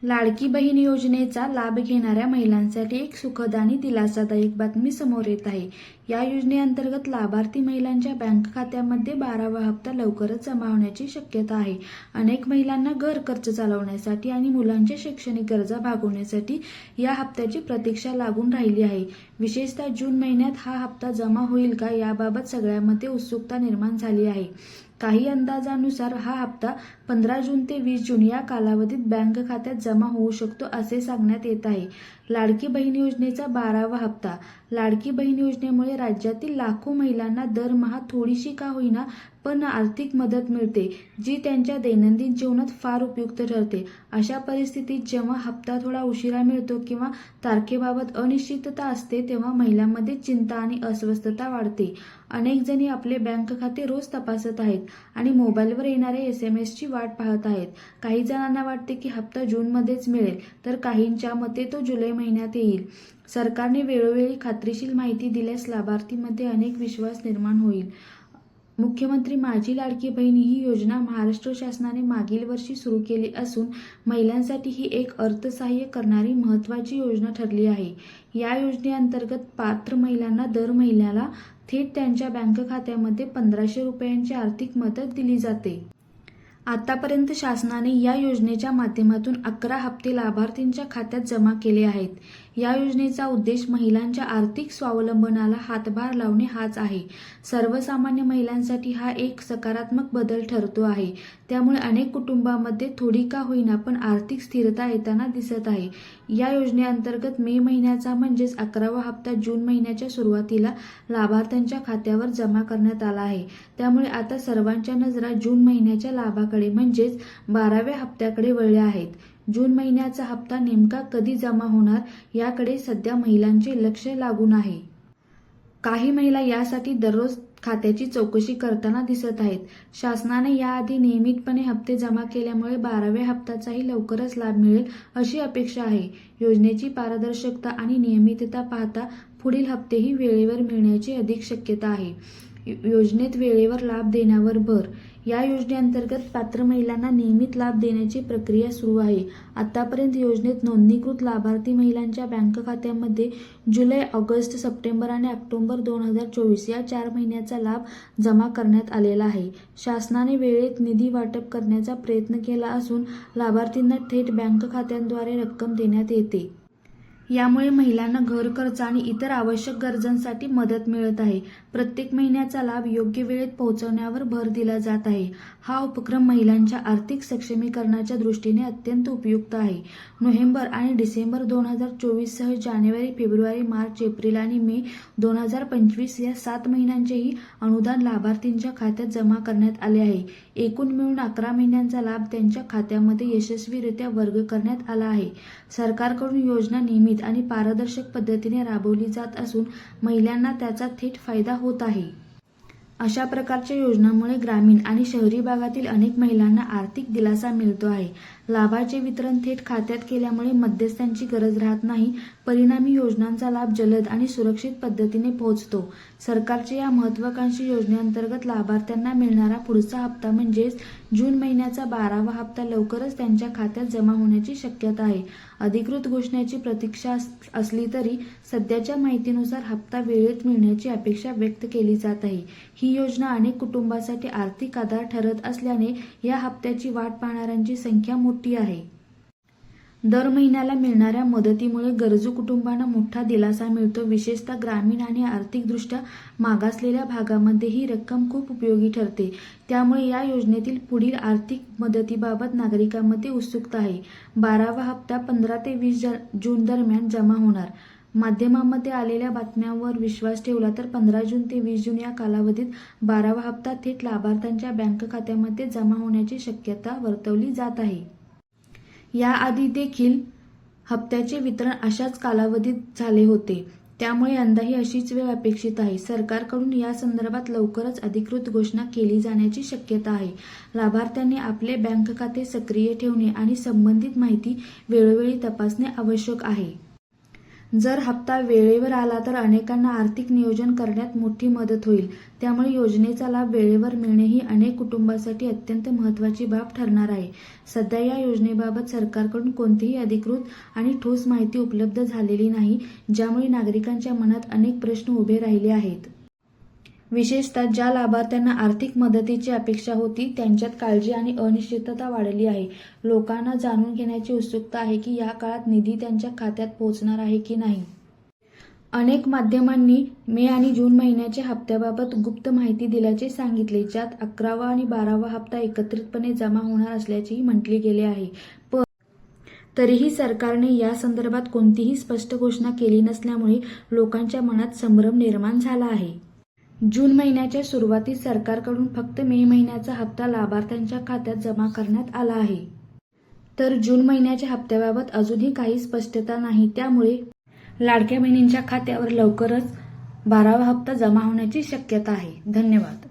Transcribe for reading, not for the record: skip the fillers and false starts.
लाडकी बहीण योजनेचा लाभ घेणाऱ्या महिलांसाठी एक सुखद आणि दिलासादायक बातमी समोर येत आहे। या योजनेअंतर्गत लाभार्थी महिलांच्या बँक खात्यामध्ये 12वा हप्ता लवकरच जमा होण्याची शक्यता आहे। अनेक महिलांना घर खर्च चालवण्यासाठी आणि मुलांच्या शैक्षणिक गरजा भागवण्यासाठी या हप्त्याची प्रतीक्षा लागून राहिली आहे। विशेषतः जून महिन्यात हा हप्ता जमा होईल का याबाबत सगळ्यांमध्ये उत्सुकता निर्माण झाली आहे। काही अंदाजानुसार हा हप्ता 15 जून ते 20 जून या कालावधीत बँक खात्यात जमा होऊ शकतो असे सांगण्यात येत आहे। लाडकी बहीण योजनेचा 12वा हप्ता। लाडकी बहीण योजनेमुळे राज्यातील लाखो महिलांना दरमहा थोडीशी का होईना पण आर्थिक मदत मिळते, जी त्यांच्या दैनंदिन जीवनात फार उपयुक्त ठरते। अशा परिस्थितीत जेव्हा हप्ता थोडा उशिरा मिळतो किंवा तारखेबाबत अनिश्चितता असते, तेव्हा महिलांमध्ये चिंता आणि अस्वस्थता वाढते। अनेक जणी आपले बँक खाते रोज तपासत आहेत आणि मोबाईलवर येणाऱ्या SMS ची वाट पाहत आहेत। काही जणांना वाटते की हप्ता जूनमध्येच मिळेल, तर काहींच्या मते तो जुलै महिन्यात येईल। सरकारने वेळोवेळी खात्रीशीर माहिती दिल्यास लाभार्थींमध्ये अनेक विश्वास निर्माण होईल। मुख्यमंत्री माझी लाडकी बहीण ही योजना महाराष्ट्र शासनाने मागील वर्षी सुरू केली असून महिलांसाठी ही एक अर्थसहाय्य करणारी महत्त्वाची योजना ठरली आहे। या योजनेअंतर्गत पात्र महिलांना दर महिन्याला थेट त्यांच्या बँक खात्यामध्ये 1500 रुपयांची आर्थिक मदत दिली जाते। आतापर्यंत शासनाने या योजनेच्या माध्यमातून 11 हप्ते लाभार्थींच्या खात्यात जमा केले आहेत। या योजनेचा उद्देश महिलांच्या आर्थिक स्वावलंबनाला हातभार लावणे हाच आहे। सर्वसामान्य महिलांसाठी हा एक सकारात्मक बदल ठरतो आहे। त्यामुळे अनेक कुटुंबांमध्ये थोडी का होईना पण आर्थिक स्थिरता येताना दिसत आहे। या योजनेअंतर्गत मे महिन्याचा म्हणजेच 11वा हप्ता जून महिन्याच्या सुरुवातीला लाभार्थ्यांच्या खात्यावर जमा करण्यात आला आहे। त्यामुळे आता सर्वांच्या नजरा जून महिन्याच्या लाभाकडे म्हणजेच 12व्या हप्त्याकडे वळल्या आहेत। जून महिन्याचा हप्ता नेमका कधी जमा होणार याकडे सध्या महिलांचे लक्ष लागून आहे। काही महिला यासाठी दररोज खात्याची चौकशी करताना दिसत आहेत। शासनाने याआधी नियमितपणे हप्ते जमा केल्यामुळे 12व्या हप्त्याचाही लवकरच लाभ मिळेल अशी अपेक्षा आहे। योजनेची पारदर्शकता आणि नियमितता पाहता पुढील हप्तेही वेळेवर मिळण्याची अधिक शक्यता आहे। योजनेत वेळेवर लाभ देण्यावर भर। या योजनेअंतर्गत पात्र महिलांना नियमित लाभ देण्याची प्रक्रिया सुरू आहे। आतापर्यंत योजनेत नोंदणीकृत लाभार्थी महिलांच्या बँक खात्यामध्ये जुलै, ऑगस्ट, सप्टेंबर आणि ऑक्टोबर 2024 या 4 महिन्याचा लाभ जमा करण्यात आलेला आहे। शासनाने वेळेत निधी वाटप करण्याचा प्रयत्न केला असून लाभार्थींना थेट बँक खात्यांद्वारे रक्कम देण्यात येते। यामुळे महिलांना घर खर्च आणि इतर आवश्यक गरजांसाठी मदत मिळत आहे। प्रत्येक महिन्याचा लाभ योग्य वेळेत पोहोचवण्यावर भर दिला जात आहे। हा उपक्रम महिलांच्या आर्थिक सक्षमीकरणाच्या दृष्टीने अत्यंत उपयुक्त आहे। नोव्हेंबर आणि डिसेंबर 2024 सह जानेवारी, फेब्रुवारी, मार्च, एप्रिल आणि मे 2025 या 7 महिन्यांचेही अनुदान लाभार्थींच्या खात्यात जमा करण्यात आले आहे। एकूण मिळून 11 महिन्यांचा लाभ त्यांच्या खात्यामध्ये यशस्वीरित्या वर्ग करण्यात आला आहे। सरकारकडून योजना नियमित आणि पारदर्शक पद्धतीने राबवली जात असून महिलांना त्याचा थेट फायदा होत आहे। अशा प्रकारच्या योजनांमुळे ग्रामीण आणि शहरी भागातील अनेक महिलांना आर्थिक दिलासा मिळतो आहे। लाभाचे वितरण थेट खात्यात केल्यामुळे मध्यस्थांची गरज राहत नाही। परिणामी योजनांचा लाभ जलद आणि सुरक्षित पद्धतीने पोहोचतो। सरकारच्या या महत्त्वाकांक्षी योजनेअंतर्गत लाभार्थ्यांना मिळणारा पुढचा हप्ता म्हणजेच जून महिन्याचा 12वा हप्ता लवकरच त्यांच्या खात्यात जमा होण्याची शक्यता आहे। अधिकृत घोषणेची प्रतीक्षा असली तरी सध्याच्या माहितीनुसार हप्ता वेळेत मिळण्याची अपेक्षा व्यक्त केली जात आहे। ही योजना अनेक कुटुंबांसाठी आर्थिक आधार ठरत असल्याने या हप्त्याची वाट पाहणाऱ्यांची संख्या मोठी आहे। दर महिन्याला मिळणाऱ्या मदतीमुळे गरजू कुटुंबांना मोठा दिलासा मिळतो। विशेषतः ग्रामीण आणि आर्थिकदृष्ट्या मागासलेल्या भागामध्ये ही रक्कम खूप उपयोगी ठरते। त्यामुळे या योजनेतील पुढील आर्थिक मदतीबाबत नागरिकांमध्ये उत्सुकता आहे। 12वा हप्ता 15 ते 20 जून दरम्यान जमा होणार। माध्यमांमध्ये आलेल्या बातम्यांवर विश्वास ठेवला तर 15 जून ते 20 जून या कालावधीत 12वा हप्ता थेट लाभार्थ्यांच्या बँक खात्यामध्ये जमा होण्याची शक्यता वर्तवली जात आहे। याआधी देखील हप्त्याचे वितरण अशाच कालावधीत झाले होते। त्यामुळे यंदाही अशीच वेळ अपेक्षित आहे। सरकारकडून या संदर्भात लवकरच अधिकृत घोषणा केली जाण्याची शक्यता आहे। लाभार्थ्यांनी आपले बँक खाते सक्रिय ठेवणे आणि संबंधित माहिती वेळोवेळी तपासणे आवश्यक आहे। जर हप्ता वेळेवर आला तर अनेकांना आर्थिक नियोजन करण्यात मोठी मदत होईल. त्यामुळे योजनेचा लाभ वेळेवर मिळणे ही अनेक कुटुंबांसाठी अत्यंत महत्त्वाची बाब ठरणार आहे. सध्या या योजनेबाबत सरकारकडून कोणतीही अधिकृत आणि ठोस माहिती उपलब्ध झालेली नाही, ज्यामुळे नागरिकांच्या मनात अनेक प्रश्न उभे राहिले आहेत. विशेषतः ज्या लाभार्थ्यांना आर्थिक मदतीची अपेक्षा होती त्यांच्यात काळजी आणि अनिश्चितता वाढली आहे. लोकांना जाणून घेण्याची उत्सुकता आहे की या काळात निधी त्यांच्या खात्यात पोहोचणार आहे की नाही. अनेक माध्यमांनी मे आणि जून महिन्याच्या हप्त्याबाबत गुप्त माहिती दिल्याचे सांगितले, ज्यात 11वा आणि 12वा हप्ता एकत्रितपणे जमा होणार असल्याचेही म्हटले गेले आहे. पण तरीही सरकारने या संदर्भात कोणतीही स्पष्ट घोषणा केली नसल्यामुळे लोकांच्या मनात संभ्रम निर्माण झाला आहे. जून महिन्याच्या सुरुवातीस सरकारकडून फक्त मे महिन्याचा हप्ता लाभार्थ्यांच्या खात्यात जमा करण्यात आला आहे. तर जून महिन्याच्या हप्त्याबाबत अजूनही काही स्पष्टता नाही. त्यामुळे लाडक्या बहिणींच्या खात्यावर लवकरच 12वा हप्ता जमा होण्याची शक्यता आहे. धन्यवाद.